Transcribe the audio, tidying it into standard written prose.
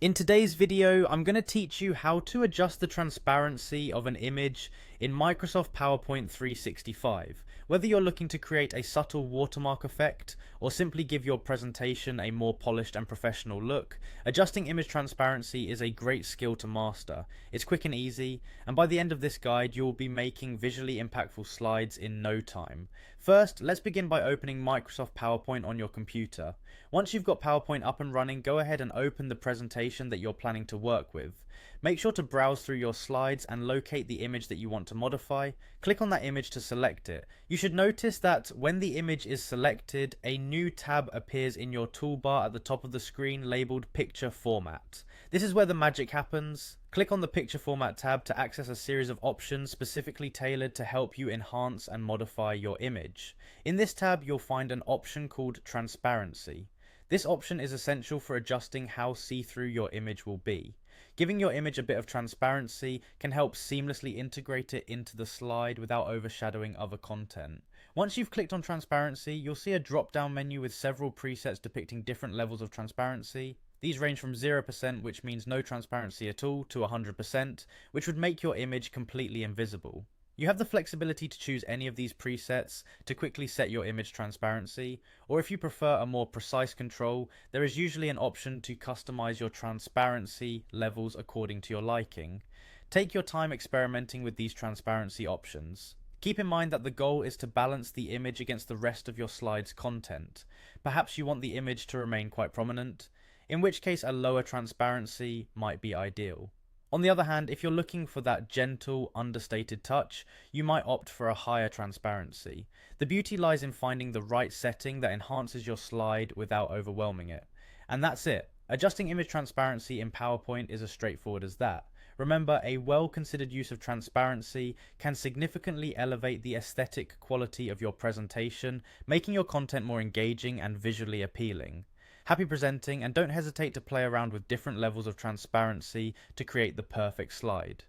In today's video, I'm going to teach you how to adjust the transparency of an image in Microsoft PowerPoint 365. Whether you're looking to create a subtle watermark effect or simply give your presentation a more polished and professional look, adjusting image transparency is a great skill to master. It's quick and easy, and by the end of this guide, you'll be making visually impactful slides in no time. First, let's begin by opening Microsoft PowerPoint on your computer. Once you've got PowerPoint up and running, go ahead and open the presentation that you're planning to work with. Make sure to browse through your slides and locate the image that you want to modify. Click on that image to select it. You should notice that when the image is selected, a new tab appears in your toolbar at the top of the screen labeled Picture Format. This is where the magic happens. Click on the Picture Format tab to access a series of options specifically tailored to help you enhance and modify your image. In this tab, you'll find an option called Transparency. This option is essential for adjusting how see-through your image will be. Giving your image a bit of transparency can help seamlessly integrate it into the slide without overshadowing other content. Once you've clicked on transparency, you'll see a drop-down menu with several presets depicting different levels of transparency. These range from 0%, which means no transparency at all, to 100%, which would make your image completely invisible. You have the flexibility to choose any of these presets to quickly set your image transparency, or if you prefer a more precise control, there is usually an option to customize your transparency levels according to your liking. Take your time experimenting with these transparency options. Keep in mind that the goal is to balance the image against the rest of your slide's content. Perhaps you want the image to remain quite prominent, in which case a lower transparency might be ideal. On the other hand, if you're looking for that gentle, understated touch, you might opt for a higher transparency. The beauty lies in finding the right setting that enhances your slide without overwhelming it. And that's it. Adjusting image transparency in PowerPoint is as straightforward as that. Remember, a well-considered use of transparency can significantly elevate the aesthetic quality of your presentation, making your content more engaging and visually appealing. Happy presenting, and don't hesitate to play around with different levels of transparency to create the perfect slide.